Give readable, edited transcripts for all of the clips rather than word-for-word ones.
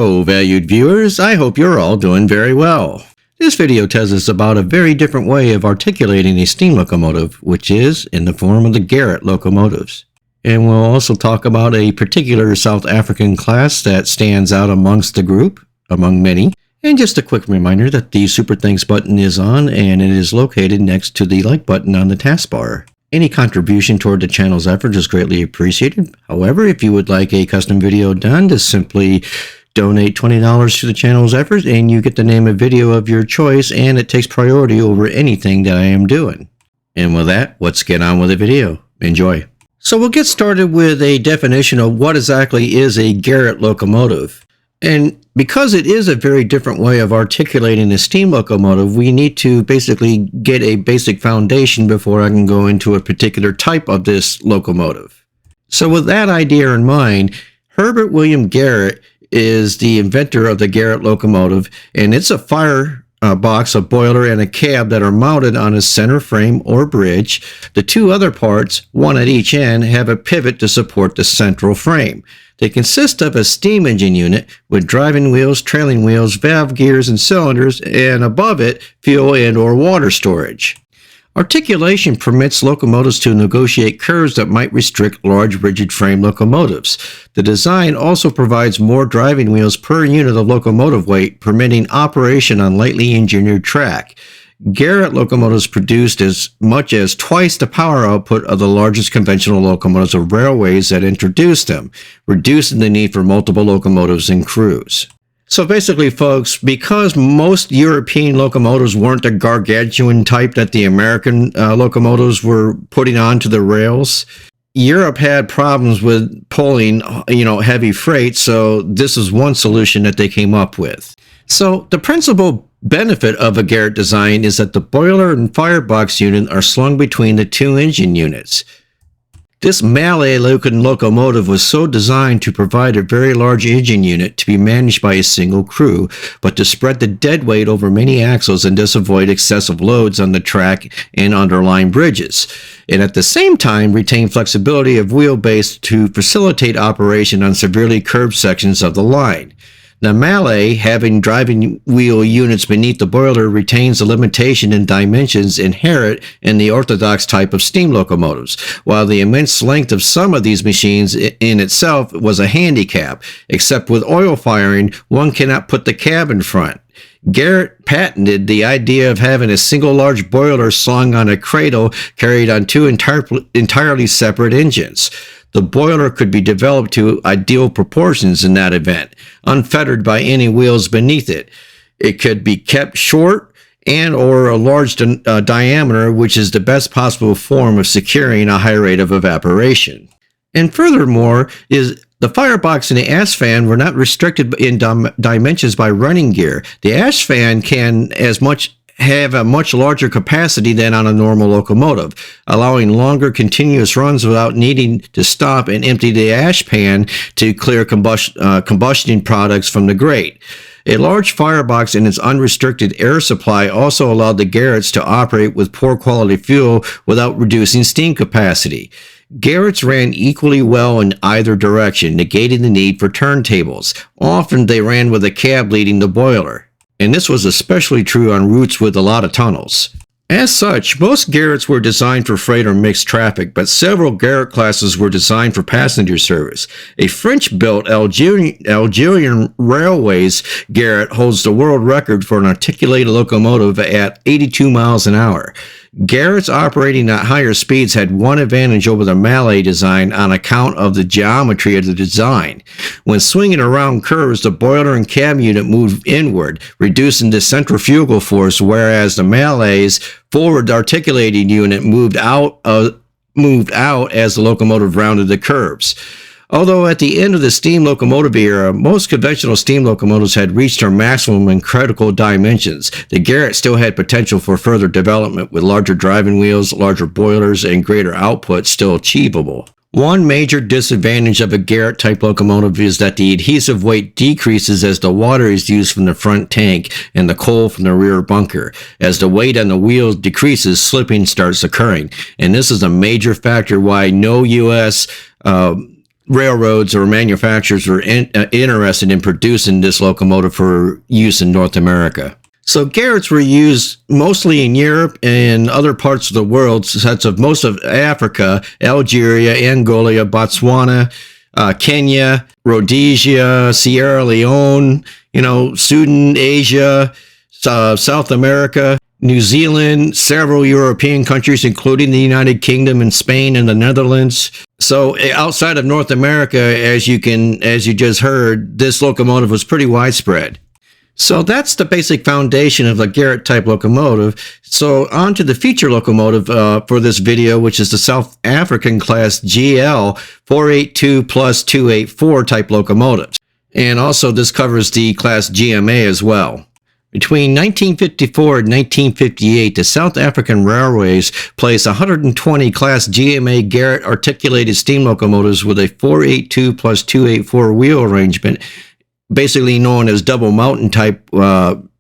Hello, valued viewers. I hope you're all doing very well. This video tells us about a very different way of articulating a steam locomotive, which is in the form of the Garratt locomotives. And we'll also talk about a particular South African class that stands out amongst the group, among many. And just a quick reminder that the Super Thanks button is on and it is located next to the like button on the taskbar. Any contribution toward the channel's effort is greatly appreciated. However, if you would like a custom video done, just simply donate $20 to the channel's effort and you get to name a video of your choice, and it takes priority over anything that I am doing. And with that, let's get on with the video. Enjoy. So we'll get started with a definition of what exactly is a Garratt locomotive. And because it is a very different way of articulating a steam locomotive, we need to basically get a basic foundation before I can go into a particular type of this locomotive. So with that idea in mind, Herbert William Garratt is the inventor of the Garratt locomotive, and it's a firebox, a boiler, and a cab that are mounted on a center frame or bridge. The two other parts, one at each end, have a pivot to support the central frame. They consist of a steam engine unit with driving wheels, trailing wheels, valve gears, and cylinders, and above it, fuel and/or water storage. Articulation permits locomotives to negotiate curves that might restrict large rigid frame locomotives. The design also provides more driving wheels per unit of locomotive weight, permitting operation on lightly engineered track. Garratt locomotives produced as much as twice the power output of the largest conventional locomotives of railways that introduced them, reducing the need for multiple locomotives and crews. So basically, folks, because most European locomotives weren't the gargantuan type that the American locomotives were putting onto the rails, Europe had problems with pulling, heavy freight, so this is one solution that they came up with. So the principal benefit of a Garratt design is that the boiler and firebox unit are slung between the two engine units. This Malay-looking locomotive was so designed to provide a very large engine unit to be managed by a single crew, but to spread the dead weight over many axles and thus avoid excessive loads on the track and underlying bridges, and at the same time retain flexibility of wheelbase to facilitate operation on severely curved sections of the line. The Malay, having driving wheel units beneath the boiler, retains the limitation in dimensions inherent in the orthodox type of steam locomotives, while the immense length of some of these machines in itself was a handicap. Except with oil firing, one cannot put the cab in front. Garratt patented the idea of having a single large boiler slung on a cradle carried on two entirely separate engines. The boiler could be developed to ideal proportions in that event, unfettered by any wheels beneath it. It could be kept short and or a large diameter, which is the best possible form of securing a high rate of evaporation. And furthermore, is the firebox and the ash fan were not restricted in dimensions by running gear. The ash fan can have a much larger capacity than on a normal locomotive, allowing longer continuous runs without needing to stop and empty the ash pan to clear combustion products from the grate. A large firebox and its unrestricted air supply also allowed the Garratts to operate with poor quality fuel without reducing steam capacity. Garratts ran equally well in either direction, negating the need for turntables. Often they ran with a cab leading the boiler, and this was especially true on routes with a lot of tunnels. As such, most Garratts were designed for freight or mixed traffic, but several Garratt classes were designed for passenger service. A French-built Algerian Railways Garratt holds the world record for an articulated locomotive at 82 miles an hour. Garratts operating at higher speeds had one advantage over the Malay design on account of the geometry of the design. When swinging around curves, the boiler and cab unit moved inward, reducing the centrifugal force, whereas the Malay's forward articulating unit moved out as the locomotive rounded the curves. Although at the end of the steam locomotive era, most conventional steam locomotives had reached their maximum and critical dimensions, the Garratt still had potential for further development, with larger driving wheels, larger boilers, and greater output still achievable. One major disadvantage of a Garratt-type locomotive is that the adhesive weight decreases as the water is used from the front tank and the coal from the rear bunker. As the weight on the wheels decreases, slipping starts occurring, and this is a major factor why no U.S. railroads or manufacturers were interested in producing this locomotive for use in North America. So Garratts were used mostly in Europe and other parts of the world, such as most of Africa, Algeria, Angola, Botswana, Kenya, Rhodesia, Sierra Leone, Sudan, Asia, South America, New Zealand, several European countries, including the United Kingdom and Spain and the Netherlands. So outside of North America, as you just heard, this locomotive was pretty widespread. So that's the basic foundation of the Garratt type locomotive. So on to the feature locomotive for this video, which is the South African class GL 482 plus 284 type locomotives. And also this covers the class GMA as well. Between 1954 and 1958, the South African Railways placed 120 Class GMA Garratt articulated steam locomotives with a 482 plus 284 wheel arrangement, basically known as double mountain type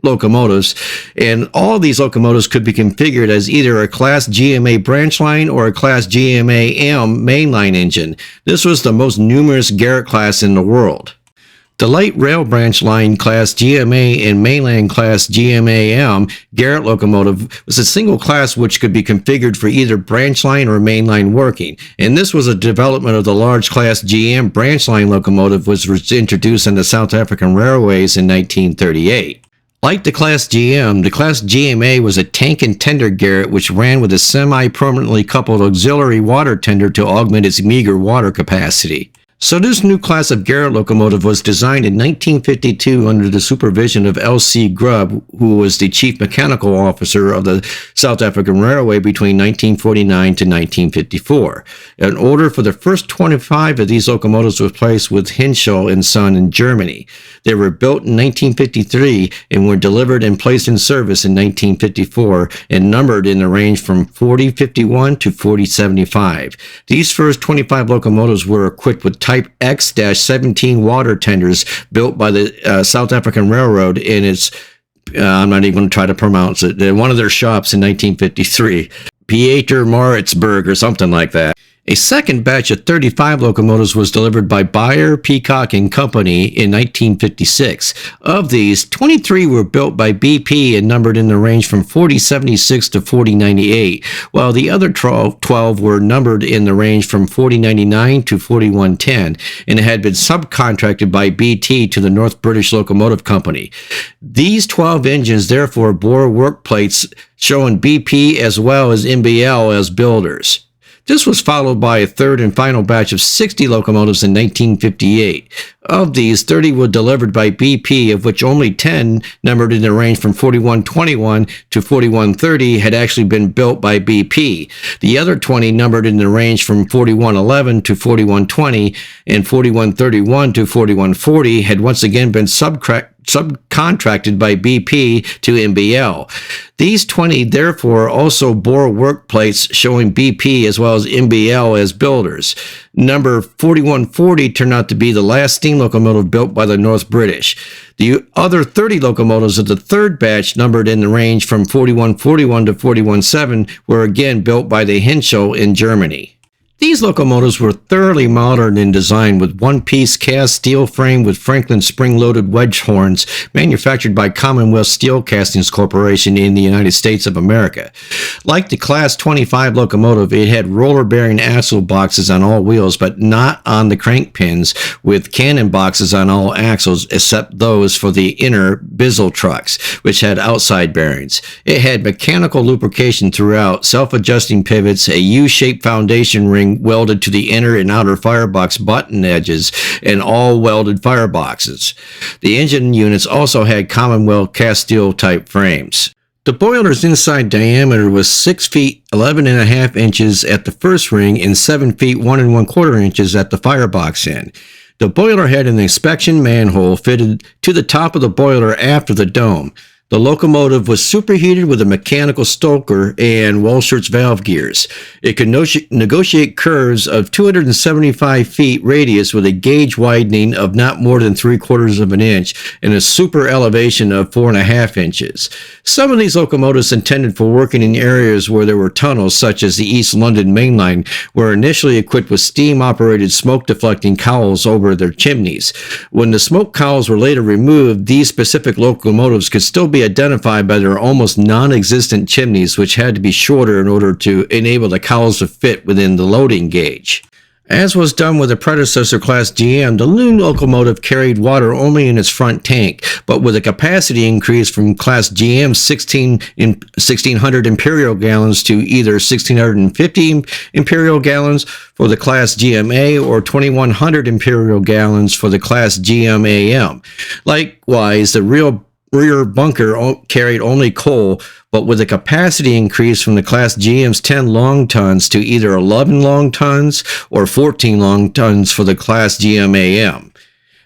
locomotives. And all these locomotives could be configured as either a Class GMA branch line or a Class GMA M mainline engine. This was the most numerous Garratt class in the world. The light rail branch line class GMA and mainline class GMA-M Garratt locomotive was a single class which could be configured for either branch line or mainline working, and this was a development of the large class GM branch line locomotive which was introduced in the South African Railways in 1938. Like the Class GM, the Class GMA was a tank and tender Garratt which ran with a semi-permanently coupled auxiliary water tender to augment its meager water capacity. So this new class of Garratt locomotive was designed in 1952 under the supervision of L.C. Grubb, who was the chief mechanical officer of the South African Railway between 1949 to 1954. An order for the first 25 of these locomotives was placed with Henschel & Son in Germany. They were built in 1953 and were delivered and placed in service in 1954 and numbered in the range from 4051 to 4075. These first 25 locomotives were equipped with Type X-17 water tenders built by the South African Railroad in its, I'm not even going to try to pronounce it, in one of their shops in 1953, Pieter Maritzburg or something like that. A second batch of 35 locomotives was delivered by Beyer, Peacock and Company in 1956. Of these, 23 were built by BP and numbered in the range from 4076 to 4098, while the other 12 were numbered in the range from 4099 to 4110 and had been subcontracted by BT to the North British Locomotive Company. These 12 engines therefore bore work plates showing BP as well as MBL as builders. This was followed by a third and final batch of 60 locomotives in 1958. Of these, 30 were delivered by BP, of which only 10, numbered in the range from 4121 to 4130, had actually been built by BP. The other 20, numbered in the range from 4111 to 4120 and 4131 to 4140, had once again been subcontracted by BP to MBL. These 20 therefore also bore work plates showing BP as well as MBL as builders. Number 4140 turned out to be the last steam locomotive built by the North British. The other 30 locomotives of the third batch, numbered in the range from 4141 to 4117, were again built by the Henschel in Germany. These locomotives were thoroughly modern in design with one-piece cast steel frame with Franklin spring-loaded wedge horns manufactured by Commonwealth Steel Castings Corporation in the United States of America. Like the Class 25 locomotive, it had roller-bearing axle boxes on all wheels but not on the crank pins, with cannon boxes on all axles except those for the inner Bizzle trucks, which had outside bearings. It had mechanical lubrication throughout, self-adjusting pivots, a U-shaped foundation ring welded to the inner and outer firebox button edges, and all welded fireboxes. The engine units also had Commonwealth cast steel type frames. The boiler's inside diameter was 6 feet 11.5 inches at the first ring and 7 feet 1 1/4 inches at the firebox end. The boiler had an inspection manhole fitted to the top of the boiler after the dome. The locomotive was superheated with a mechanical stoker and Walschaerts valve gears. It could negotiate curves of 275 feet radius with a gauge widening of not more than 3/4 of an inch and a super elevation of 4.5 inches. Some of these locomotives intended for working in areas where there were tunnels, such as the East London Main Line, were initially equipped with steam-operated smoke-deflecting cowls over their chimneys. When the smoke cowls were later removed, these specific locomotives could still be identified by their almost non-existent chimneys, which had to be shorter in order to enable the cowls to fit within the loading gauge. As was done with the predecessor Class GM, the new locomotive carried water only in its front tank, but with a capacity increase from Class GM's 1,600 imperial gallons to either 1,650 imperial gallons for the Class GMA or 2,100 imperial gallons for the Class GMAM. Likewise, the rear bunker carried only coal, but with a capacity increase from the Class GM's 10 long tons to either 11 long tons or 14 long tons for the Class GMAM.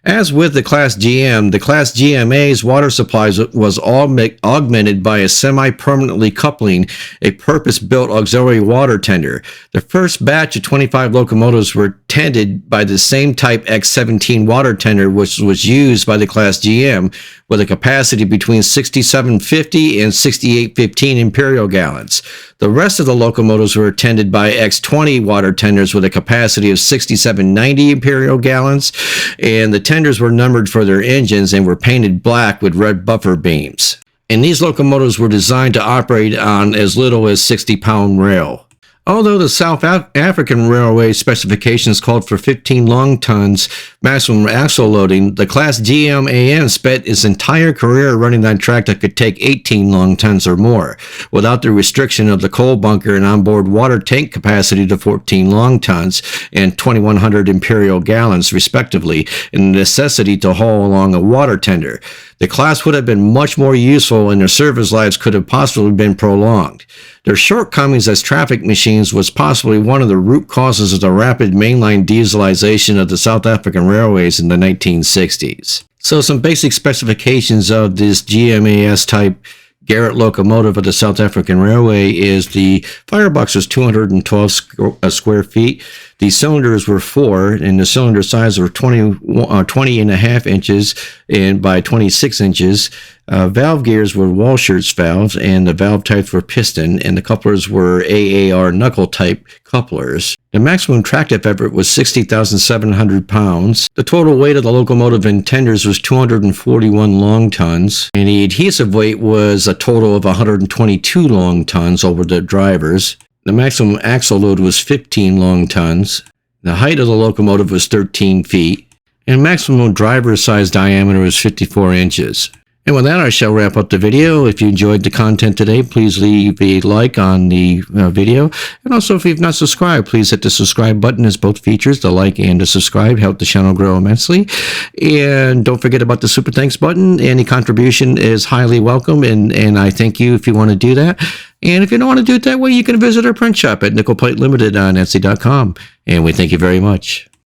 As with the Class GM, the Class GMA's water supplies was augmented by a semi-permanently coupling a purpose-built auxiliary water tender. The first batch of 25 locomotives were tended by the same type X17 water tender which was used by the Class GM, with a capacity between 6,750 and 6,815 imperial gallons. The rest of the locomotives were tended by X20 water tenders with a capacity of 6,790 imperial gallons, and the tenders were numbered for their engines and were painted black with red buffer beams. And these locomotives were designed to operate on as little as 60-pound rail. Although the South African Railway specifications called for 15 long tons maximum axle loading, the Class GMAN spent its entire career running on track that could take 18 long tons or more, without the restriction of the coal bunker and onboard water tank capacity to 14 long tons and 2,100 imperial gallons, respectively, and the necessity to haul along a water tender. The class would have been much more useful and their service lives could have possibly been prolonged. Their shortcomings as traffic machines was possibly one of the root causes of the rapid mainline dieselization of the South African railways in the 1960s. So some basic specifications of this GMAS type Garratt locomotive of the South African Railway is the firebox was 212 square feet. The cylinders were 4, and the cylinder size were 20.5 inches and by 26 inches. Valve gears were Walschaerts valves, and the valve types were piston, and the couplers were AAR knuckle type couplers. The maximum tractive effort was 60,700 pounds. The total weight of the locomotive and tenders was 241 long tons, and the adhesive weight was a total of 122 long tons over the drivers. The maximum axle load was 15 long tons. The height of the locomotive was 13 feet, and maximum driver size diameter was 54 inches. And with that, I shall wrap up the video. If you enjoyed the content today, please leave a like on the video. And also, if you've not subscribed, please hit the subscribe button, as both features, the like and the subscribe, help the channel grow immensely. And don't forget about the super thanks button. Any contribution is highly welcome, and I thank you if you want to do that. And if you don't want to do it that way, you can visit our print shop at Nickel Plate Limited on Etsy.com. And we thank you very much.